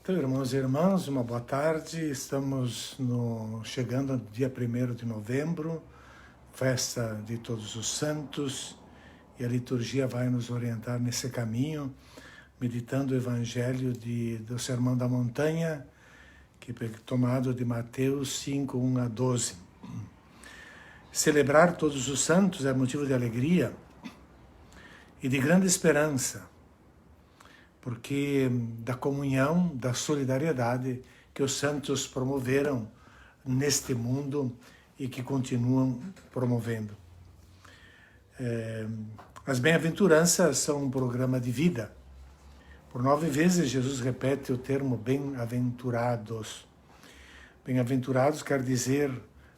Então, irmãos e irmãs, uma boa tarde. Estamos chegando ao dia 1º de novembro, festa de Todos os Santos, e a liturgia vai nos orientar nesse caminho, meditando o Evangelho do Sermão da Montanha, que é tomado de Mateus 5, 1 a 12. Celebrar Todos os Santos é motivo de alegria e de grande esperança, porque da comunhão, da solidariedade que os santos promoveram neste mundo e que continuam promovendo. As bem-aventuranças são um programa de vida. Por 9 vezes Jesus repete o termo bem-aventurados. Bem-aventurados quer dizer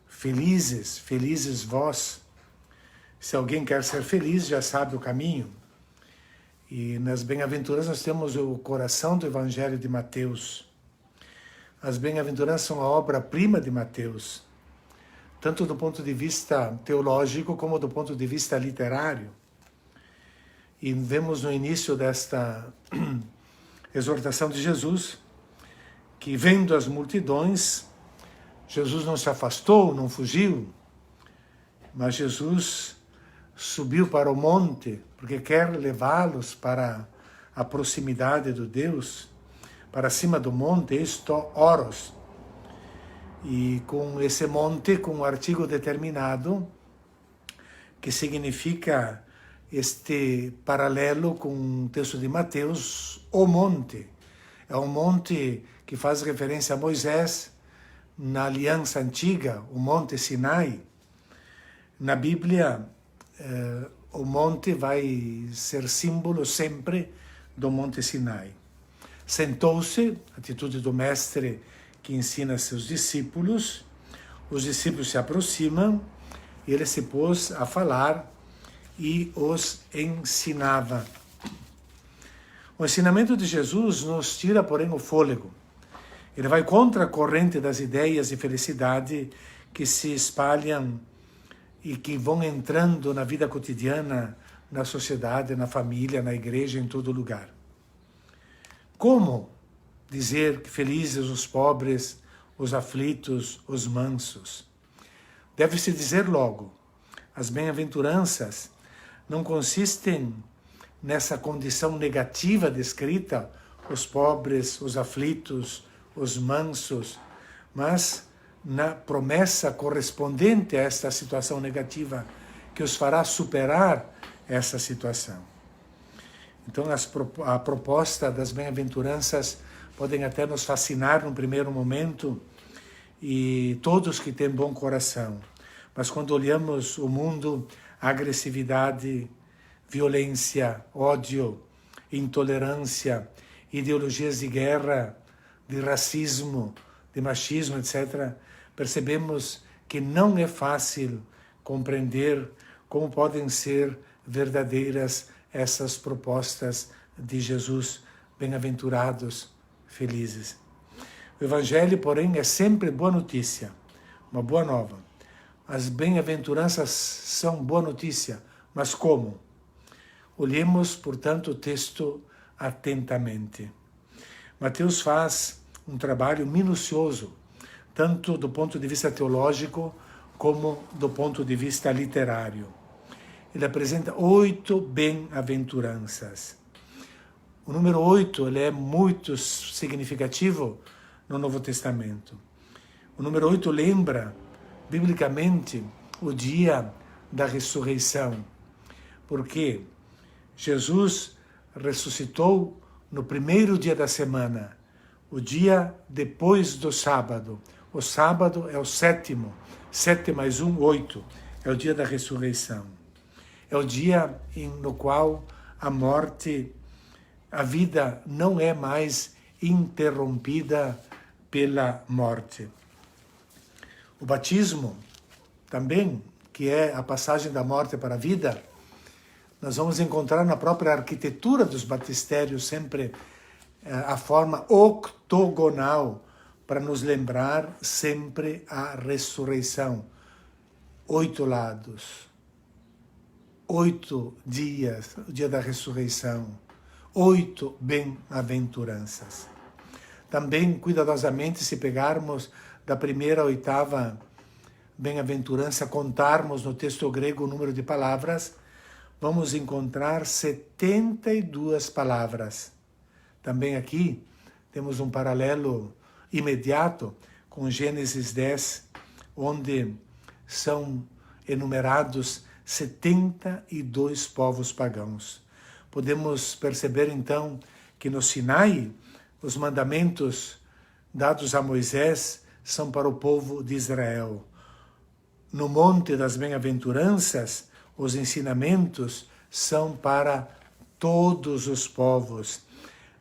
felizes, felizes vós. Se alguém quer ser feliz, já sabe o caminho. E nas bem-aventuranças nós temos o coração do Evangelho de Mateus. As bem-aventuranças são a obra-prima de Mateus, tanto do ponto de vista teológico como do ponto de vista literário. E vemos no início desta exortação de Jesus que, vendo as multidões, Jesus não se afastou, não fugiu, mas Jesus subiu para o monte, porque quer levá-los para a proximidade do Deus, para cima do monte, isto, oros. E com esse monte, com um artigo determinado, que significa este paralelo com o texto de Mateus, o monte. É um monte que faz referência a Moisés, na aliança antiga, o monte Sinai. Na Bíblia, o monte vai ser símbolo sempre do monte Sinai. Sentou-se, atitude do mestre que ensina seus discípulos, os discípulos se aproximam, e ele se pôs a falar e os ensinava. O ensinamento de Jesus nos tira, porém, o fôlego. Ele vai contra a corrente das ideias de felicidade que se espalham e que vão entrando na vida cotidiana, na sociedade, na família, na igreja, em todo lugar. Como dizer que felizes os pobres, os aflitos, os mansos? Deve-se dizer logo, as bem-aventuranças não consistem nessa condição negativa descrita, os pobres, os aflitos, os mansos, mas na promessa correspondente a esta situação negativa que os fará superar essa situação. Então, a proposta das bem-aventuranças podem até nos fascinar num primeiro momento, e todos que têm bom coração. Mas quando olhamos o mundo, a agressividade, violência, ódio, intolerância, ideologias de guerra, de racismo, de machismo, etc., percebemos que não é fácil compreender como podem ser verdadeiras essas propostas de Jesus, bem-aventurados, felizes. O Evangelho, porém, é sempre boa notícia, uma boa nova. As bem-aventuranças são boa notícia, mas como? Olhemos, portanto, o texto atentamente. Mateus faz um trabalho minucioso, tanto do ponto de vista teológico como do ponto de vista literário. Ele apresenta 8 bem-aventuranças. O número 8 ele é muito significativo no Novo Testamento. O número 8 lembra, biblicamente, o dia da ressurreição, porque Jesus ressuscitou no primeiro dia da semana, o dia depois do sábado. O sábado é o 7º, 7 mais 1, 8, é o dia da ressurreição. É o dia no qual a morte, a vida não é mais interrompida pela morte. O batismo, também, que é a passagem da morte para a vida, nós vamos encontrar na própria arquitetura dos batistérios sempre a forma octogonal, para nos lembrar sempre a ressurreição. 8 lados, 8 dias, o dia da ressurreição, 8 bem-aventuranças. Também, cuidadosamente, se pegarmos da primeira à oitava bem-aventurança, contarmos no texto grego o número de palavras, vamos encontrar 72 palavras. Também aqui temos um paralelo imediato com Gênesis 10, onde são enumerados 72 povos pagãos. Podemos perceber então que no Sinai, os mandamentos dados a Moisés são para o povo de Israel. No Monte das Bem-aventuranças, os ensinamentos são para todos os povos.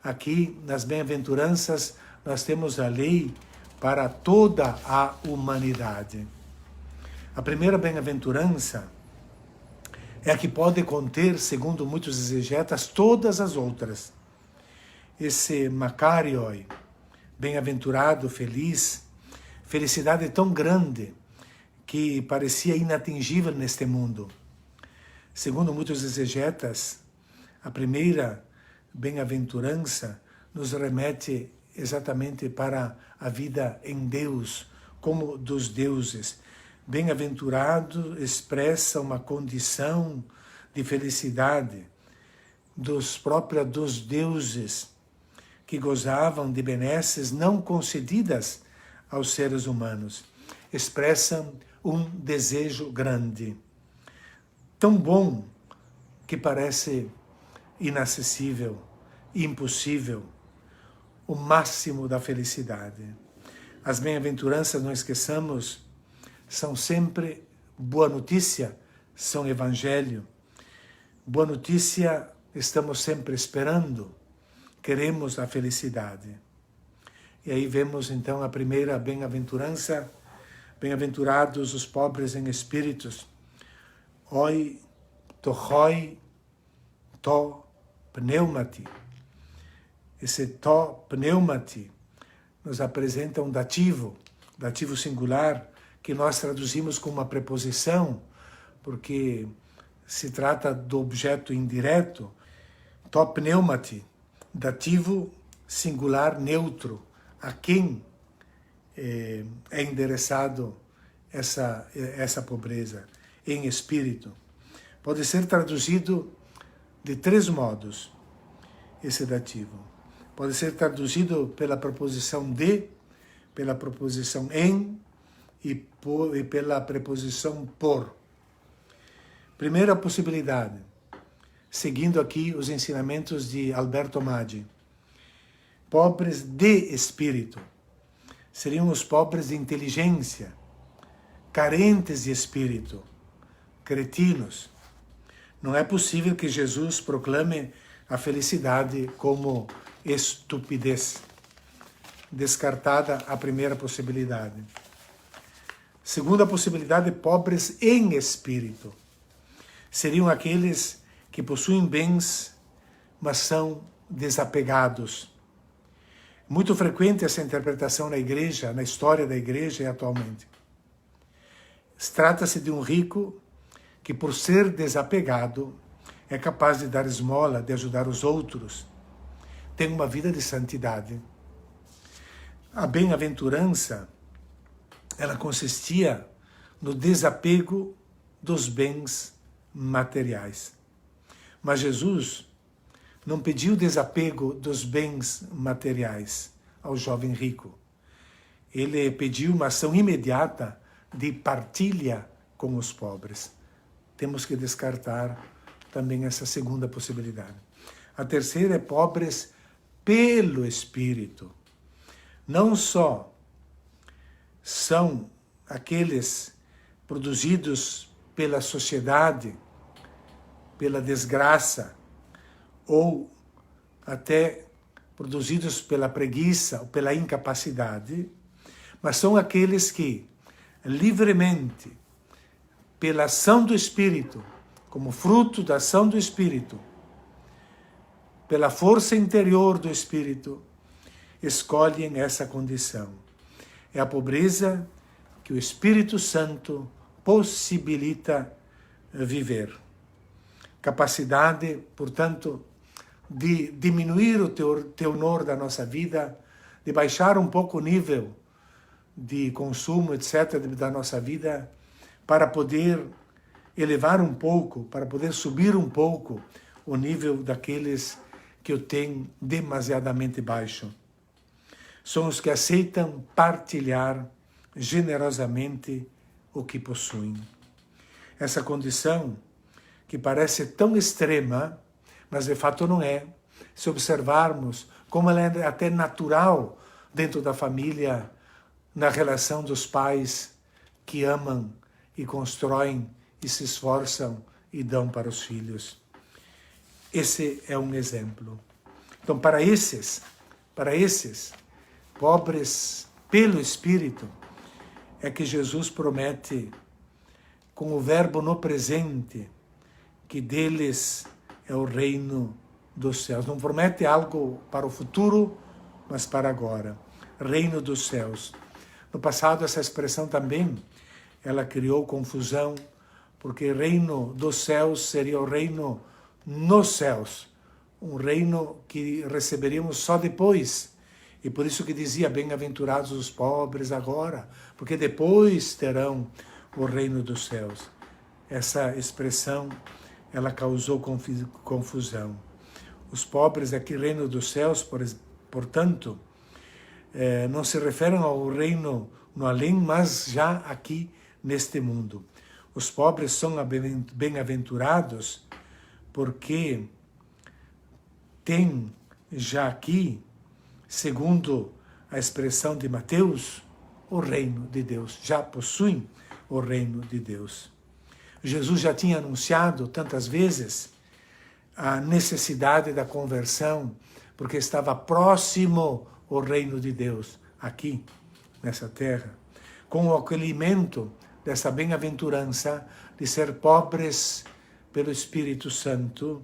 Aqui, nas Bem-aventuranças, nós temos a lei para toda a humanidade. A primeira bem-aventurança é a que pode conter, segundo muitos exegetas, todas as outras. Esse Makarioi, bem-aventurado, feliz, felicidade tão grande que parecia inatingível neste mundo. Segundo muitos exegetas, a primeira bem-aventurança nos remete exatamente para a vida em Deus, como dos deuses. Bem-aventurado expressa uma condição de felicidade dos deuses, que gozavam de benesses não concedidas aos seres humanos. Expressam um desejo grande, tão bom que parece inacessível, impossível, o máximo da felicidade. As bem-aventuranças, não esqueçamos, são sempre boa notícia, são evangelho. Boa notícia estamos sempre esperando, queremos a felicidade. E aí vemos então a primeira bem-aventurança, bem-aventurados os pobres em espíritos, oi tohoi to pneumati. Esse to pneumati nos apresenta um dativo singular, que nós traduzimos como uma preposição, porque se trata do objeto indireto. To pneumati, dativo singular neutro, a quem é endereçado essa pobreza, em espírito. Pode ser traduzido de 3 modos, esse dativo. Pode ser traduzido pela preposição de, pela preposição em e pela preposição por. Primeira possibilidade, seguindo aqui os ensinamentos de Alberto Maggi. Pobres de espírito seriam os pobres de inteligência, carentes de espírito, cretinos. Não é possível que Jesus proclame a felicidade como estupidez. Descartada a primeira possibilidade. Segunda possibilidade, pobres em espírito. Seriam aqueles que possuem bens, mas são desapegados. Muito frequente essa interpretação na igreja, na história da igreja e atualmente. Trata-se de um rico que, por ser desapegado, é capaz de dar esmola, de ajudar os outros. Tem uma vida de santidade. A bem-aventurança, ela consistia no desapego dos bens materiais. Mas Jesus não pediu desapego dos bens materiais ao jovem rico. Ele pediu uma ação imediata de partilha com os pobres. Temos que descartar também essa segunda possibilidade. A terceira é pobres pelo Espírito. Não só são aqueles produzidos pela sociedade, pela desgraça, ou até produzidos pela preguiça ou pela incapacidade, mas são aqueles que, livremente, pela ação do Espírito, como fruto da ação do Espírito, pela força interior do Espírito, escolhem essa condição. É a pobreza que o Espírito Santo possibilita viver. Capacidade, portanto, de diminuir o teor da nossa vida de baixar um pouco o nível de consumo, etc., da nossa vida, para poder elevar um pouco, para poder subir um pouco o nível daqueles que o têm demasiadamente baixo. São os que aceitam partilhar generosamente o que possuem. Essa condição, que parece tão extrema, mas de fato não é, se observarmos como ela é até natural dentro da família, na relação dos pais que amam e constroem e se esforçam e dão para os filhos. Esse é um exemplo. Então, para esses pobres pelo Espírito, é que Jesus promete, com o verbo no presente, que deles é o reino dos céus. Não promete algo para o futuro, mas para agora. Reino dos céus. No passado, essa expressão também, ela criou confusão, porque reino dos céus seria o reino nos céus, um reino que receberíamos só depois. E por isso que dizia, bem-aventurados os pobres agora, porque depois terão o reino dos céus. Essa expressão, ela causou confusão. Os pobres aqui, reino dos céus, portanto, não se referem ao reino no além, mas já aqui neste mundo. Os pobres são bem-aventurados porque têm já aqui, segundo a expressão de Mateus, o reino de Deus. Já possuem o reino de Deus. Jesus já tinha anunciado tantas vezes a necessidade da conversão, porque estava próximo o reino de Deus, aqui, nessa terra, com o acolhimento dessa bem-aventurança de ser pobres pelo Espírito Santo.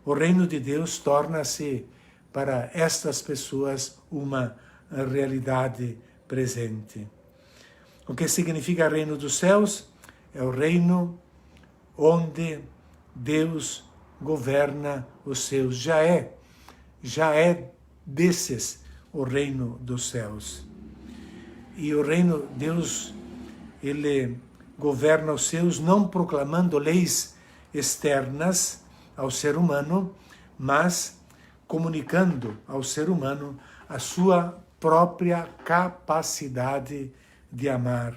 O reino de Deus torna-se para estas pessoas uma realidade presente. O que significa reino dos céus? É o reino onde Deus governa os seus. Já é desses o reino dos céus. E o reino, Deus, ele governa os seus não proclamando leis externas ao ser humano, mas comunicando ao ser humano a sua própria capacidade de amar.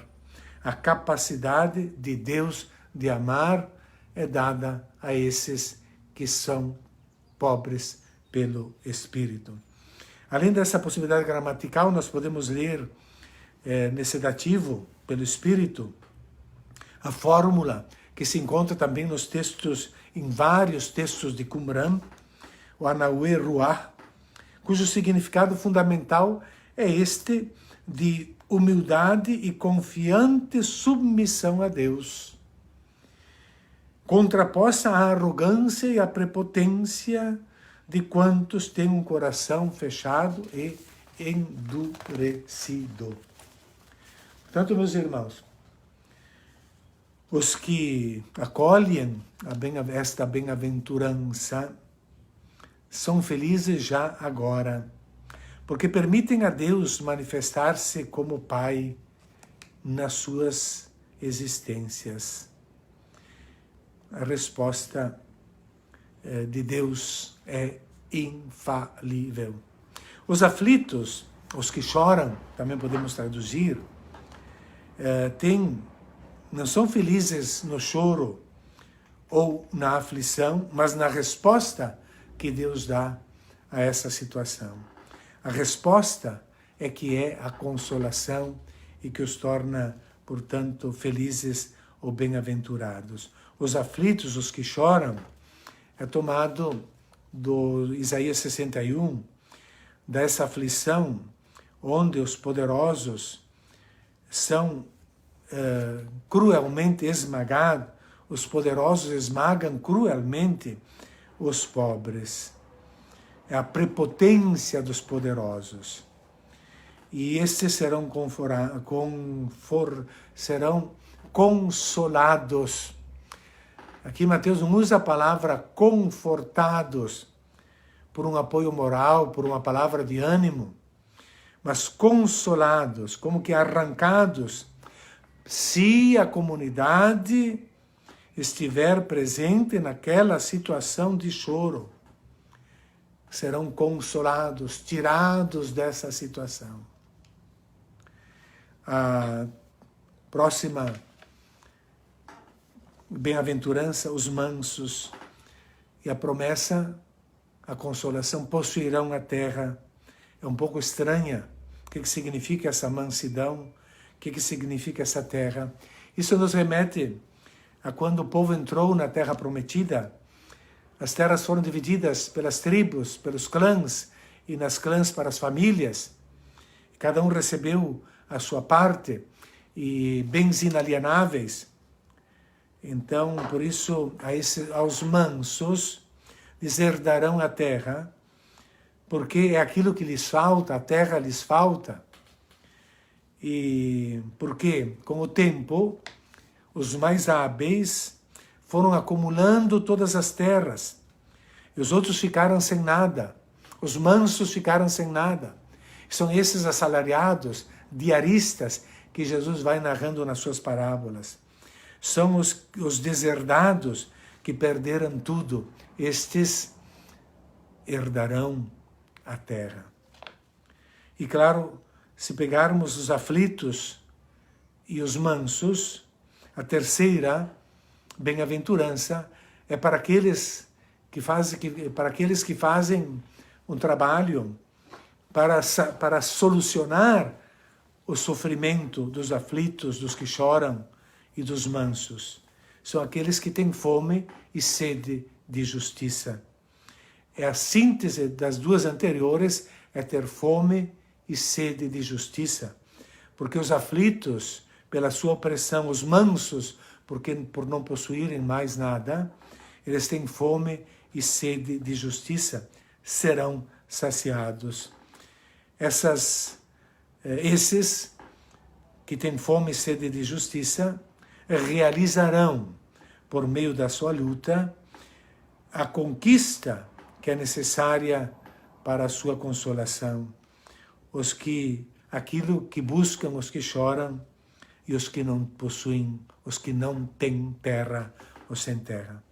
A capacidade de Deus de amar é dada a esses que são pobres pelo Espírito. Além dessa possibilidade gramatical, nós podemos ler nesse dativo, pelo Espírito, a fórmula que se encontra também nos textos, em vários textos de Qumran, o Anauê Ruah, cujo significado fundamental é este de humildade e confiante submissão a Deus, contraposta à arrogância e à prepotência de quantos têm um coração fechado e endurecido. Portanto, meus irmãos, os que acolhem esta bem-aventurança são felizes já agora, porque permitem a Deus manifestar-se como Pai nas suas existências. A resposta de Deus é infalível. Os aflitos, os que choram, também podemos traduzir, não são felizes no choro ou na aflição, mas na resposta que Deus dá a essa situação. A resposta é que é a consolação e que os torna, portanto, felizes ou bem-aventurados. Os aflitos, os que choram, é tomado do Isaías 61, dessa aflição onde os poderosos são cruelmente esmagados, os poderosos esmagam cruelmente os pobres. É a prepotência dos poderosos. E estes serão consolados. Aqui Mateus não usa a palavra confortados por um apoio moral, por uma palavra de ânimo, mas consolados, como que arrancados, se a comunidade estiver presente naquela situação de choro. Serão consolados, tirados dessa situação. A próxima bem-aventurança, os mansos, e a promessa, a consolação, possuirão a terra. É um pouco estranha. O que significa essa mansidão? O que significa essa terra? Isso nos remete a quando o povo entrou na terra prometida. As terras foram divididas pelas tribos, pelos clãs, e nas clãs para as famílias. Cada um recebeu a sua parte, e bens inalienáveis. Então, por isso, aos mansos, lhes herdarão a terra, porque é aquilo que lhes falta, a terra lhes falta. E porque, com o tempo, os mais hábeis foram acumulando todas as terras, e os outros ficaram sem nada. Os mansos ficaram sem nada. São esses assalariados, diaristas, que Jesus vai narrando nas suas parábolas. São os deserdados que perderam tudo. Estes herdarão a terra. E claro, se pegarmos os aflitos e os mansos, a terceira bem-aventurança é para aqueles que fazem um trabalho para solucionar o sofrimento dos aflitos, dos que choram e dos mansos. São aqueles que têm fome e sede de justiça. É a síntese das duas anteriores, é ter fome e sede de justiça. Porque os aflitos, pela sua opressão, os mansos, por não possuírem mais nada, eles têm fome e sede de justiça, serão saciados. Esses que têm fome e sede de justiça realizarão, por meio da sua luta, a conquista que é necessária para a sua consolação. Aquilo que buscam os que choram e os que não possuem, os que não têm terra ou sem terra.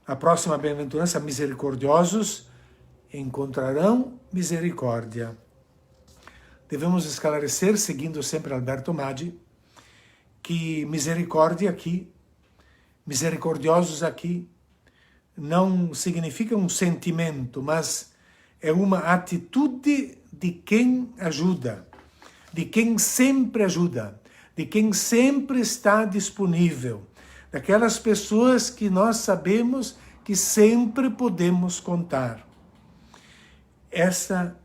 A próxima bem-aventurança, misericordiosos encontrarão misericórdia. Devemos esclarecer, seguindo sempre Alberto Maggi, que misericórdia aqui, misericordiosos aqui, não significa um sentimento, mas é uma atitude de quem ajuda, de quem sempre ajuda, de quem sempre está disponível, daquelas pessoas que nós sabemos que sempre podemos contar. Essa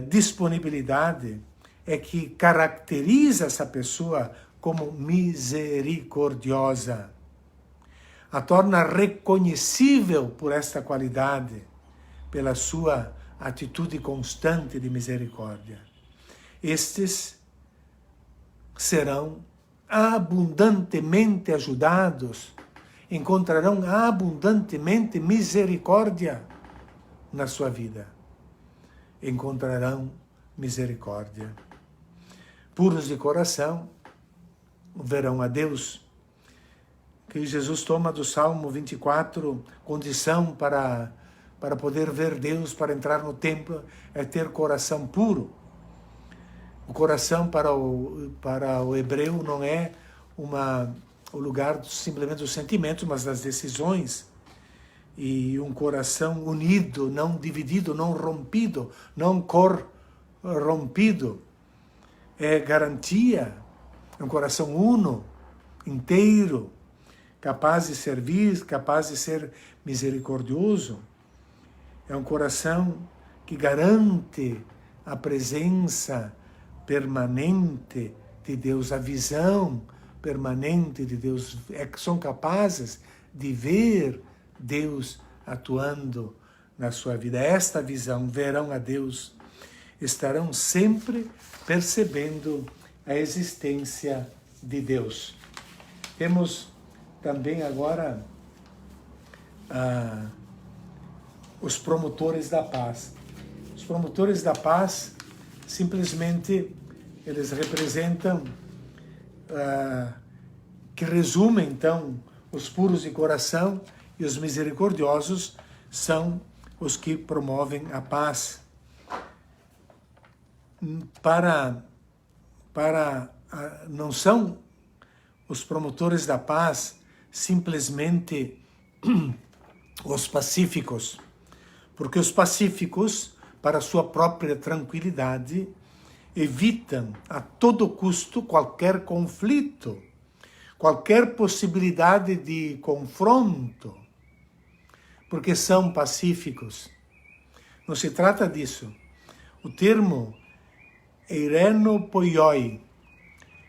disponibilidade é que caracteriza essa pessoa como misericordiosa. A torna reconhecível por esta qualidade, pela sua atitude constante de misericórdia. Estes serão abundantemente ajudados, encontrarão abundantemente misericórdia na sua vida. Encontrarão misericórdia. Puros de coração, verão a Deus. Que Jesus toma do Salmo 24, condição para poder ver Deus, para entrar no templo, é ter coração puro. O coração para o hebreu não é o lugar simplesmente dos sentimentos, mas das decisões. E um coração unido, não dividido, não rompido, não corrompido, é garantia. É um coração uno, inteiro, capaz de servir, capaz de ser misericordioso. É um coração que garante a presença permanente de Deus, a visão permanente de Deus. São capazes de ver Deus atuando na sua vida. Esta visão, verão a Deus, estarão sempre percebendo a existência de Deus. Temos também agora os promotores da paz. Os promotores da paz, simplesmente, eles representam, que resume, então, os puros de coração, e os misericordiosos são os que promovem a paz. Não são os promotores da paz simplesmente os pacíficos, porque os pacíficos, para sua própria tranquilidade, evitam a todo custo qualquer conflito, qualquer possibilidade de confronto, porque são pacíficos. Não se trata disso. O termo eirenopoioi.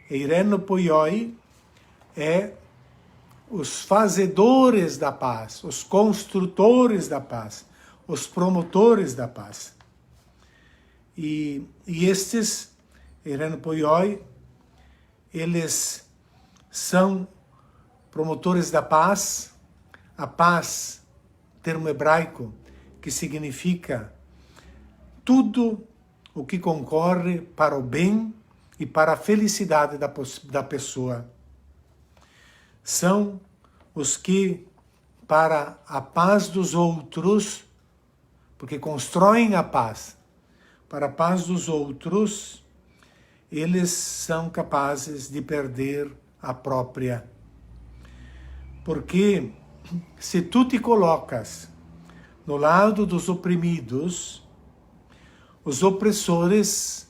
Eirenopoioi é os fazedores da paz, os construtores da paz, os promotores da paz. E estes, eirenopoioi, eles são promotores da paz. A paz, termo hebraico, que significa tudo o que concorre para o bem e para a felicidade da pessoa. São os que, para a paz dos outros, porque constroem a paz, para a paz dos outros, eles são capazes de perder a própria. Porque se tu te colocas no lado dos oprimidos, os opressores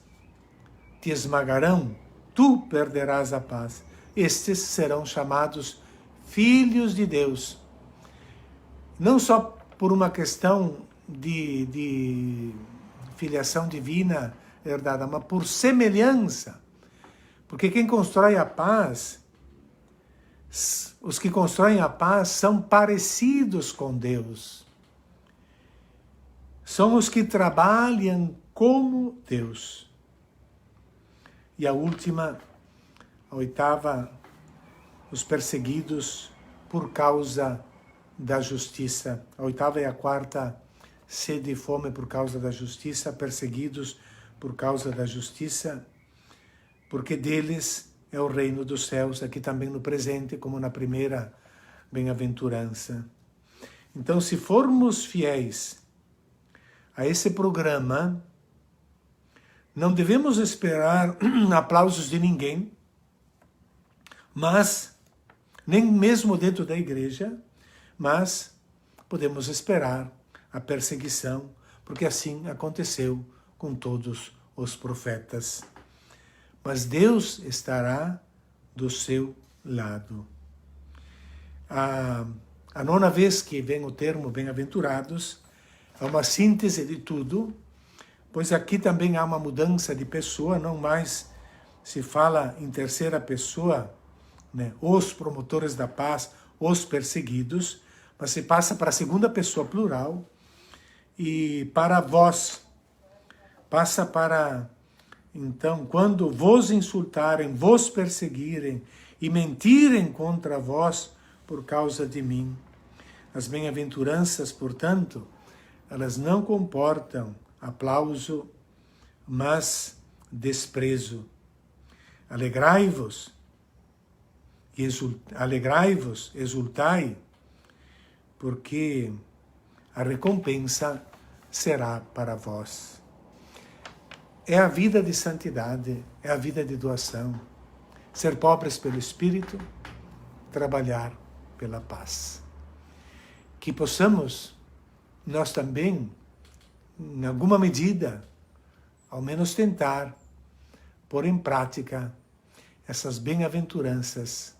te esmagarão, tu perderás a paz. Estes serão chamados filhos de Deus. Não só por uma questão de filiação divina herdada, mas por semelhança. Porque quem constrói a paz, os que constroem a paz são parecidos com Deus. São os que trabalham como Deus. E a última, a oitava, os perseguidos por causa da justiça. A oitava e a quarta, sede e fome por causa da justiça, perseguidos por causa da justiça, porque deles é o reino dos céus, aqui também no presente, como na primeira bem-aventurança. Então, se formos fiéis a esse programa, não devemos esperar aplausos de ninguém, mas, nem mesmo dentro da igreja, mas podemos esperar a perseguição, porque assim aconteceu com todos os profetas. Mas Deus estará do seu lado. A nona vez que vem o termo bem-aventurados é uma síntese de tudo, pois aqui também há uma mudança de pessoa, não mais se fala em terceira pessoa, né, os promotores da paz, os perseguidos, mas se passa para a segunda pessoa plural, e para vós, passa para, então, quando vos insultarem, vos perseguirem e mentirem contra vós por causa de mim. As bem-aventuranças, portanto, elas não comportam aplauso, mas desprezo. Alegrai-vos, exultai, porque a recompensa será para vós. É a vida de santidade, é a vida de doação. Ser pobres pelo Espírito, trabalhar pela paz. Que possamos, nós também, em alguma medida, ao menos tentar pôr em prática essas bem-aventuranças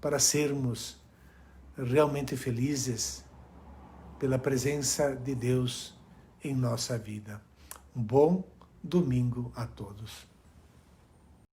para sermos realmente felizes pela presença de Deus em nossa vida. Um bom domingo a todos.